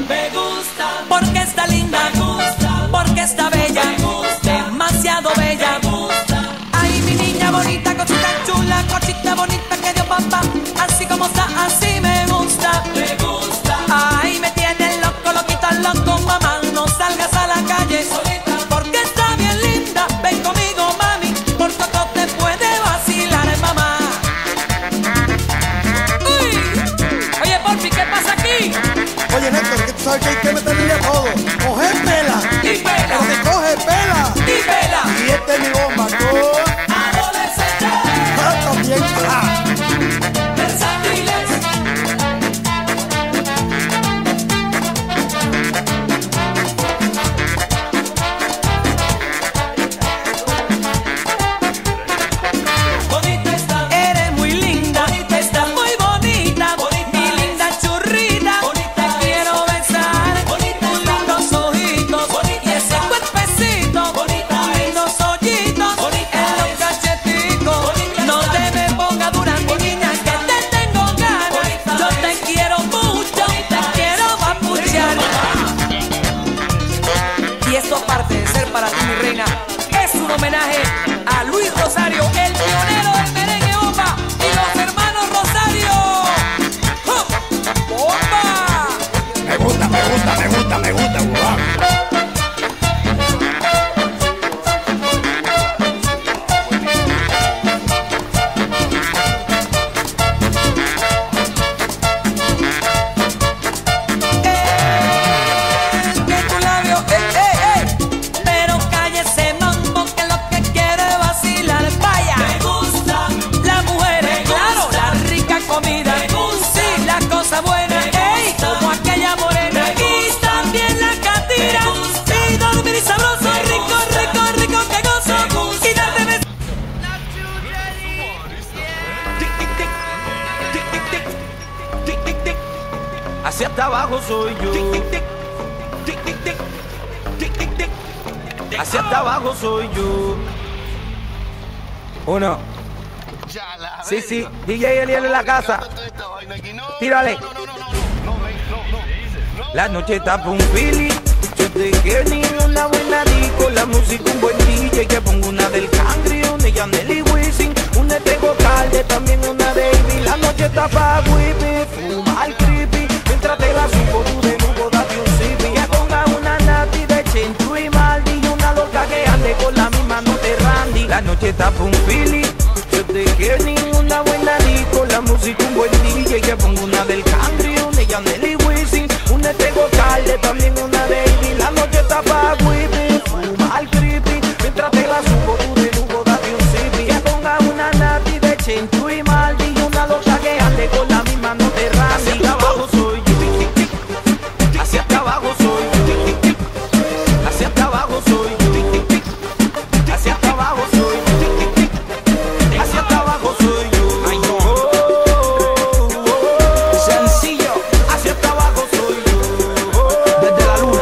me gusta, porque está linda, me gusta, porque está bella, me gusta, demasiado bella, me gusta. Ay, mi niña bonita, cosita chula, cosita bonita que dio papá, así como está, así me gusta, me gusta. Ay, me tiene loco, loquita, loco, mamá, no salgas a la calle solita, porque está bien linda, ven conmigo, mami, por todo te puede vacilar, mamá. Uy, oye, Porfi, ¿qué pasa aquí? Oye, Néstor, que tú sabes que hay que meterle a todo. Coge pela. Y pela. Porque coge pela. Y pela. Y este es mi bomba. Adolescente. Ah, también. Versátiles. Bonita está. Eres muy linda. Bonita está. Muy bonita. Bonita. Mi linda churrita. Bonita. Te quiero besar. Bonita. Tus lindos ojitos. Bonita. Y ese cuerpecito. Bonita. Lindos hoyitos. Bonita. En los cacheticos. Bonita. No te me pongas dura, mi niña, que te tengo ganas. Bonita. Yo te quiero mucho. Bonita. Te quiero papuchar. Y esto, aparte de ser para ti, mi reina, es un homenaje a Luis Rosario, el pionero del merengue bomba, y los hermanos Rosario. ¡Oh! ¡Bomba! Me gusta, me gusta, me gusta, me gusta, guau. Que tu labio, pero cállese, mambo, que lo que quiere es vacilar. Vaya, me gusta, las mujeres, claro, la rica comida, me gusta, sí, la cosa buena, como aquella morena, y también la catira, y dormir y sabroso, rico, rico, rico, que gozo, y darte besos. Hacia hasta abajo soy yo. Hacia hasta abajo soy yo. Uno. Sí, sí, DJ Eliel en la casa. Tírale. La noche está pa' un Philly. Yo te quiero ni una buena disco. La música un buen DJ. Que pongo una del Cangri, una de Yandel y Wisin, una de Calde, también una de Ivy. La noche está pa' whippy, fumar creepy. Mientras te la subo tú de nuevo, date un sipi. Que ponga una nati de Chentu y Maldi, y una loca que ande con la misma no te Randy. La noche está pa' un Philly. Yo te quiero ni una buena disco. La música un buen DJ. Que pongo una del Cangri, una de Yandel y Wisin, una de Calde, también una de Ivy. La noche está pa' whippy, fumar creepy. Mientras te la subo tú de nuevo, date un sipi. Que ponga una nati de Chentu y Maldi, y una loca que ande con la misma no te Randy. Hacia abajo soy yo. Hacia hasta abajo soy yo. Hacia hasta abajo soy yo. Hacia hasta abajo soy yo. Hacia hasta abajo soy yo. Ay, no. Sencillo. Hacia hasta abajo soy yo. Desde la luna.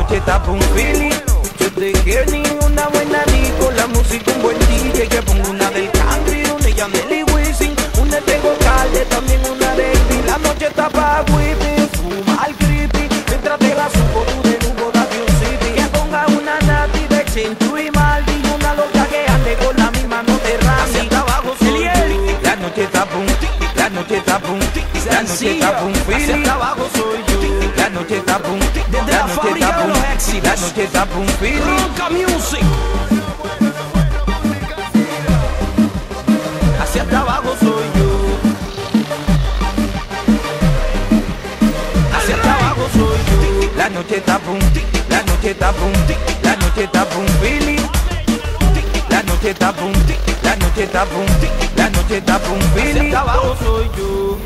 noche está pa' un feeling. Yo te quiero ni una buena disco, la música un buen DJ, que pongo una del country, una de Yandel y Wisin, una de Gocalde, también una de Ivy. La noche está pa' whipping, fumar creepy, mientras te la subo tú de nuevo, date un sipi. Que ponga una Nati de Chentu y Maldi, una loca que ande con la misma no te rami. Hacia abajo soy yo. La noche está pa' un, la noche está pa' un, la noche está pa' un feeling. Hacia abajo soy yo. La noche está pa' un, la noche está pa' un, la noche está pa' un feeling. Ronca Music. Hacia abajo soy yo. Hacia abajo soy yo. La noche está pa' un, la noche está pa' un, la noche está pa' un feeling. La noche está pa' un, la noche está pa' un, la noche está pa' un feeling. Hacia abajo soy yo.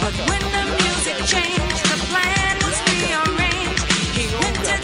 But when the music changed, the plan was rearranged. He went to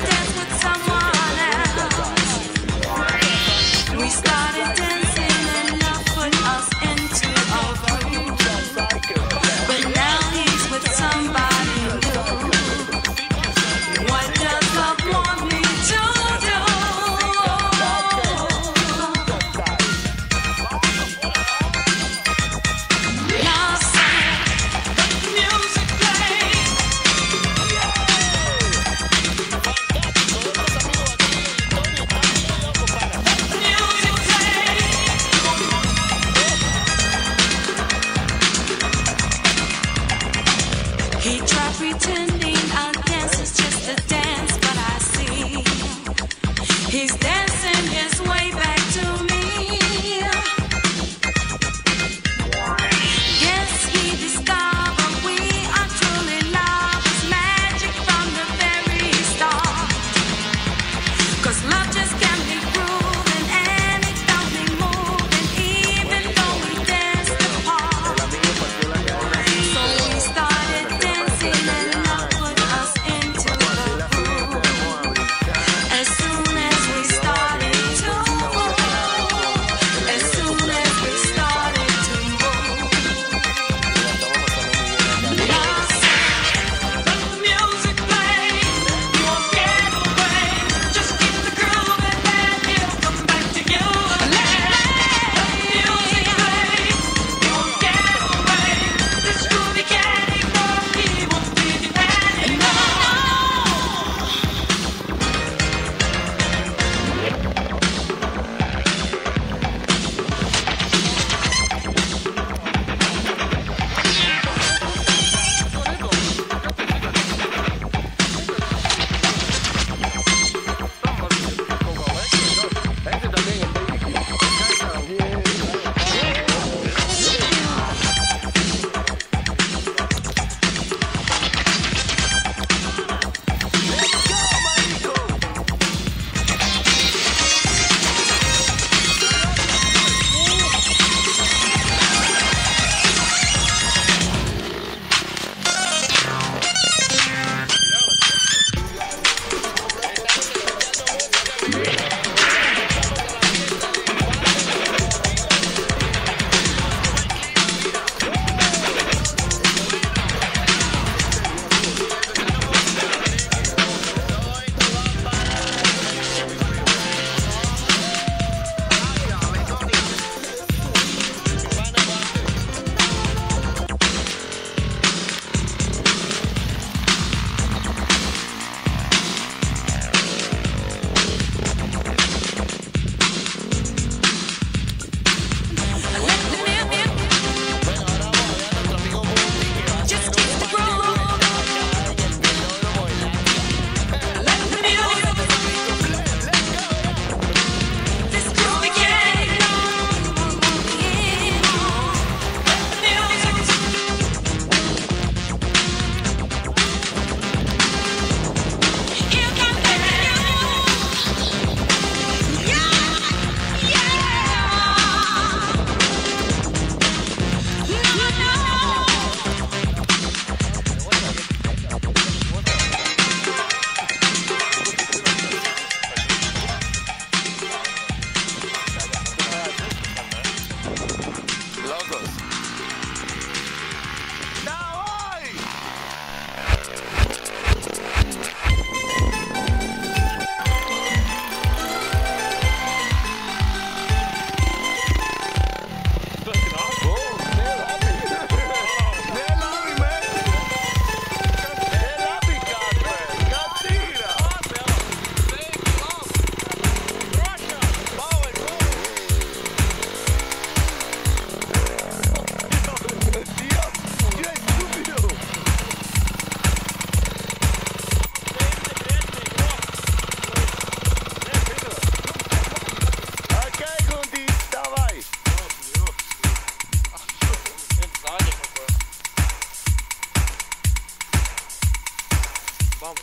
Vamos,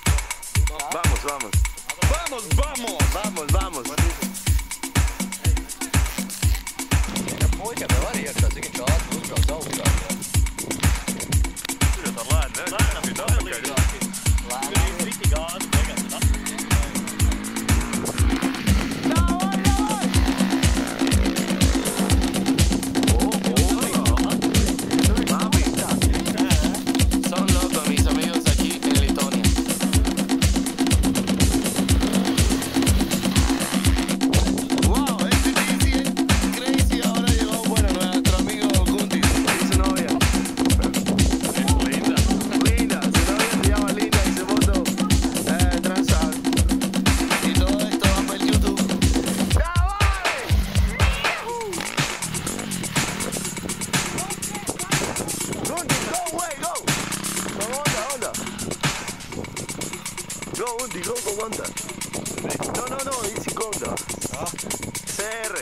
vamos. Vamos, vamos. Vamos, vamos. Son locos mis amigos aquí en Letonia. Wow, crazy. Ahora llegó, bueno, nuestro amigo Gundy. Y su novia. Linda. Linda. Su novia se llama Linda y su moto transal. Y todo esto va para el YouTube. Gundy, go, way, go. Con onda. Go, Gundy, go con onda. No, easy con onda. CR.